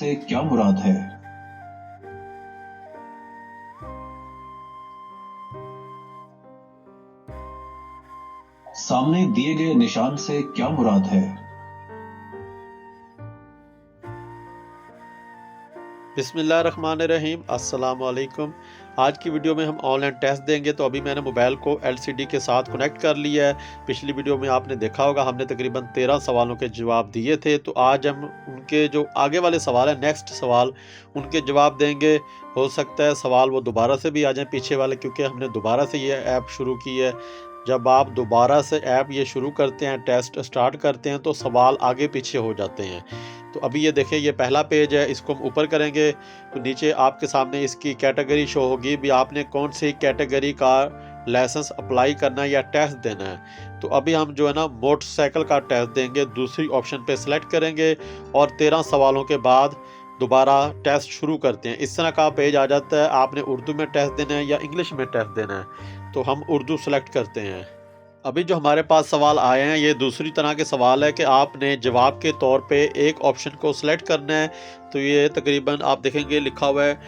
से क्या मुराद है? सामने दिए गए निशान से क्या मुराद है? बिस्मिल्लाहिर्रहमानिर्रहीम, अस्सलाम वालेकुम। आज की वीडियो में हम ऑनलाइन टेस्ट देंगे। तो अभी मैंने मोबाइल को एलसीडी के साथ कनेक्ट कर लिया है। पिछली वीडियो में आपने देखा होगा हमने तकरीबन 13 सवालों के जवाब दिए थे। तो आज हम उनके जो आगे वाले सवाल हैं, नेक्स्ट सवाल, उनके जवाब देंगे। हो सकता है सवाल वो दोबारा से भी आ जाएं पीछे वाले, क्योंकि हमने दोबारा से ये ऐप शुरू की है। जब आप दोबारा से ऐप ये शुरू करते हैं, टेस्ट स्टार्ट करते हैं, तो सवाल आगे पीछे हो जाते हैं। तो अभी ये देखें, ये पहला पेज है, इसको हम ऊपर करेंगे तो नीचे आपके सामने इसकी कैटेगरी शो होगी। भी आपने कौन सी कैटेगरी का लाइसेंस अप्लाई करना है या टेस्ट देना है। तो अभी हम जो है ना मोटरसाइकिल का टेस्ट देंगे। दूसरी ऑप्शन पे सिलेक्ट करेंगे और 13 सवालों के बाद दोबारा टेस्ट शुरू करते हैं। इस तरह का पेज आ जाता है। आपने उर्दू में टेस्ट देना है या इंग्लिश में टेस्ट देना है। तो हम उर्दू सेलेक्ट करते हैं। अभी जो हमारे पास सवाल आए हैं, ये दूसरी तरह के सवाल है कि आपने जवाब के तौर पे एक ऑप्शन को सिलेक्ट करना है। तो ये तकरीबन आप देखेंगे लिखा हुआ है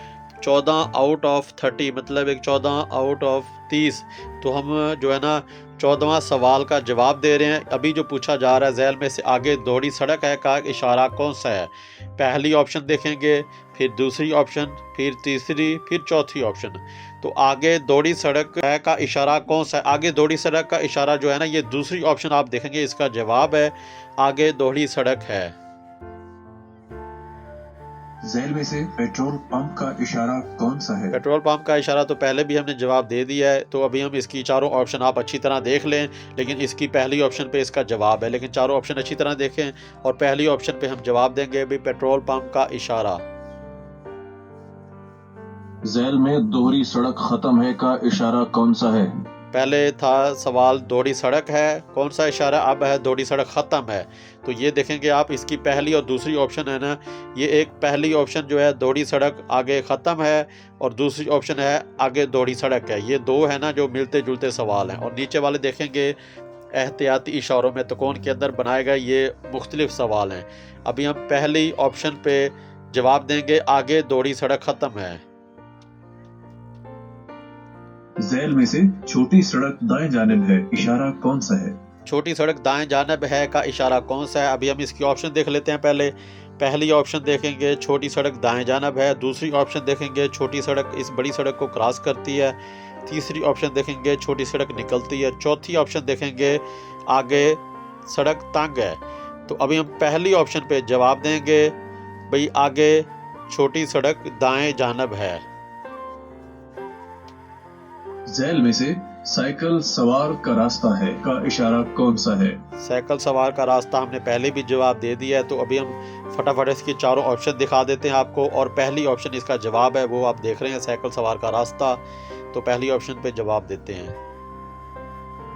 14 आउट ऑफ 30, मतलब एक 14 आउट ऑफ 30। तो हम जो है ना 14वां सवाल का जवाब दे रहे हैं। अभी जो पूछा जा रहा है, झैल में से आगे दौड़ी सड़क है का इशारा कौन सा है। पहली ऑप्शन देखेंगे, फिर दूसरी ऑप्शन, फिर तीसरी, फिर चौथी ऑप्शन। तो आगे दौड़ी सड़क है का इशारा कौन सा है। आगे दौड़ी सड़क का इशारा जो है ना, ये दूसरी ऑप्शन आप देखेंगे, इसका जवाब है आगे दौड़ी सड़क है। झैल में से पेट्रोल पंप का इशारा कौन सा है? पेट्रोल पंप का इशारा तो पहले भी हमने जवाब दे दिया है। तो अभी हम इसकी चारों ऑप्शन आप अच्छी तरह देख लें, लेकिन इसकी पहली ऑप्शन पे इसका जवाब है। लेकिन चारों ऑप्शन अच्छी तरह देखें और पहली ऑप्शन पे हम जवाब देंगे भी पेट्रोल पंप का इशारा। झैल में दोहरी सड़क खत्म है का इशारा कौन सा है? पहले था सवाल दौड़ी सड़क है कौन सा इशारा, अब है दौड़ी सड़क ख़त्म है। तो ये देखेंगे आप, इसकी पहली और दूसरी ऑप्शन है ना, ये एक पहली ऑप्शन जो है दौड़ी सड़क आगे ख़त्म है और दूसरी ऑप्शन है आगे दौड़ी सड़क है। ये दो है ना जो मिलते जुलते सवाल हैं। और नीचे वाले देखेंगे एहतियाती इशारों में तकोन के अंदर बनाए गए ये मुख्तलिफ सवाल हैं। अभी हम पहली ऑप्शन पे जवाब देंगे आगे दौड़ी सड़क ख़त्म है। झैल में से छोटी सड़क दाएं जानिब है, इशारा कौन सा है? छोटी सड़क दाएं जानिब है का इशारा कौन सा है। अभी हम इसकी ऑप्शन देख लेते हैं। पहली ऑप्शन देखेंगे छोटी सड़क दाएं जानिब है। दूसरी ऑप्शन देखेंगे छोटी सड़क इस बड़ी सड़क को क्रॉस करती है। तीसरी ऑप्शन देखेंगे छोटी सड़क निकलती है। चौथी ऑप्शन देखेंगे आगे सड़क तंग है। तो अभी हम पहली ऑप्शन पे जवाब देंगे भाई आगे छोटी सड़क दाएं जानिब है। झैल में से साइकिल सवार का रास्ता है का इशारा कौन सा है? साइकिल सवार का रास्ता हमने पहले भी जवाब दे दिया है। तो अभी हम फटाफट इसकी चारों ऑप्शन दिखा देते हैं आपको। और पहली ऑप्शन इसका जवाब है, वो आप देख रहे हैं साइकिल सवार का रास्ता। तो पहली ऑप्शन पे जवाब देते हैं।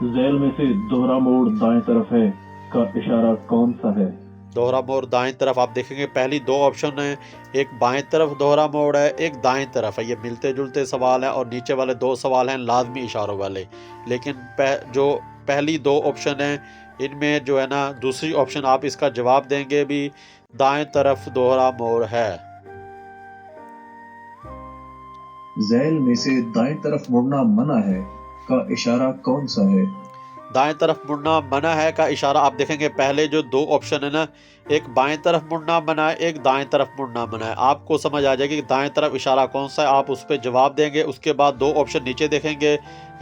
झैल में से दोहरा मोड़ दाएं तरफ है का इशारा कौन सा है? दोहरा मोड़ दाएं तरफ आप देखेंगे पहली दो ऑप्शन है, एक बाएं तरफ दोहरा मोड़ है, एक दाएं तरफ है। ये मिलते जुलते सवाल हैं। और नीचे वाले दो सवाल हैं लाजमी इशारों वाले। लेकिन जो पहली दो ऑप्शन हैं, इनमें जो है ना दूसरी ऑप्शन आप इसका जवाब देंगे भी दाएं तरफ दोहरा मोड़ है। झैल में से दाएं तरफ मुड़ना मना है का इशारा कौन सा है? दाएं तरफ मुड़ना मना है का इशारा आप देखेंगे पहले जो दो ऑप्शन है ना, एक बाएं तरफ मुड़ना मना है, एक दाएं तरफ मुड़ना मना है। आपको समझ आ जाएगी कि दाएं तरफ इशारा कौन सा है, आप उस पर जवाब देंगे। उसके बाद दो ऑप्शन नीचे देखेंगे,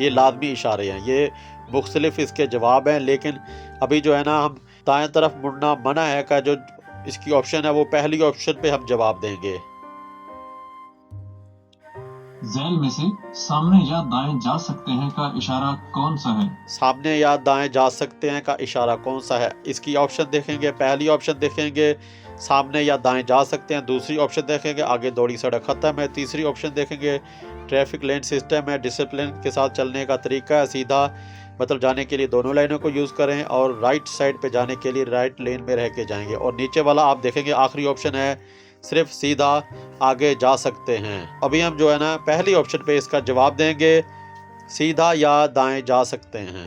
ये लाजमी इशारे हैं, ये मुख्तलिफ इसके जवाब हैं। लेकिन अभी जो है ना हम दाएं तरफ मुड़ना मना है का जो इसकी ऑप्शन है, वो पहली ऑप्शन पे हम जवाब देंगे। झैल में से सामने या दाएं जा सकते हैं का इशारा कौन सा है? सामने या दाएं जा सकते हैं का इशारा कौन सा है। इसकी ऑप्शन देखेंगे, पहली ऑप्शन देखेंगे सामने या दाएं जा सकते हैं। दूसरी ऑप्शन देखेंगे आगे दौड़ी सड़क ख़त्म है। तीसरी ऑप्शन देखेंगे ट्रैफिक लेन सिस्टम है, डिसिप्लिन के साथ चलने का तरीका है। सीधा मतलब जाने के लिए दोनों लाइनों को यूज़ करें और राइट साइड पे जाने के लिए राइट लेन में रह के जाएंगे। और नीचे वाला आप देखेंगे आखिरी ऑप्शन है सिर्फ सीधा आगे जा सकते हैं। अभी हम जो है ना पहली ऑप्शन पे इसका जवाब देंगे सीधा या दाएं जा सकते हैं।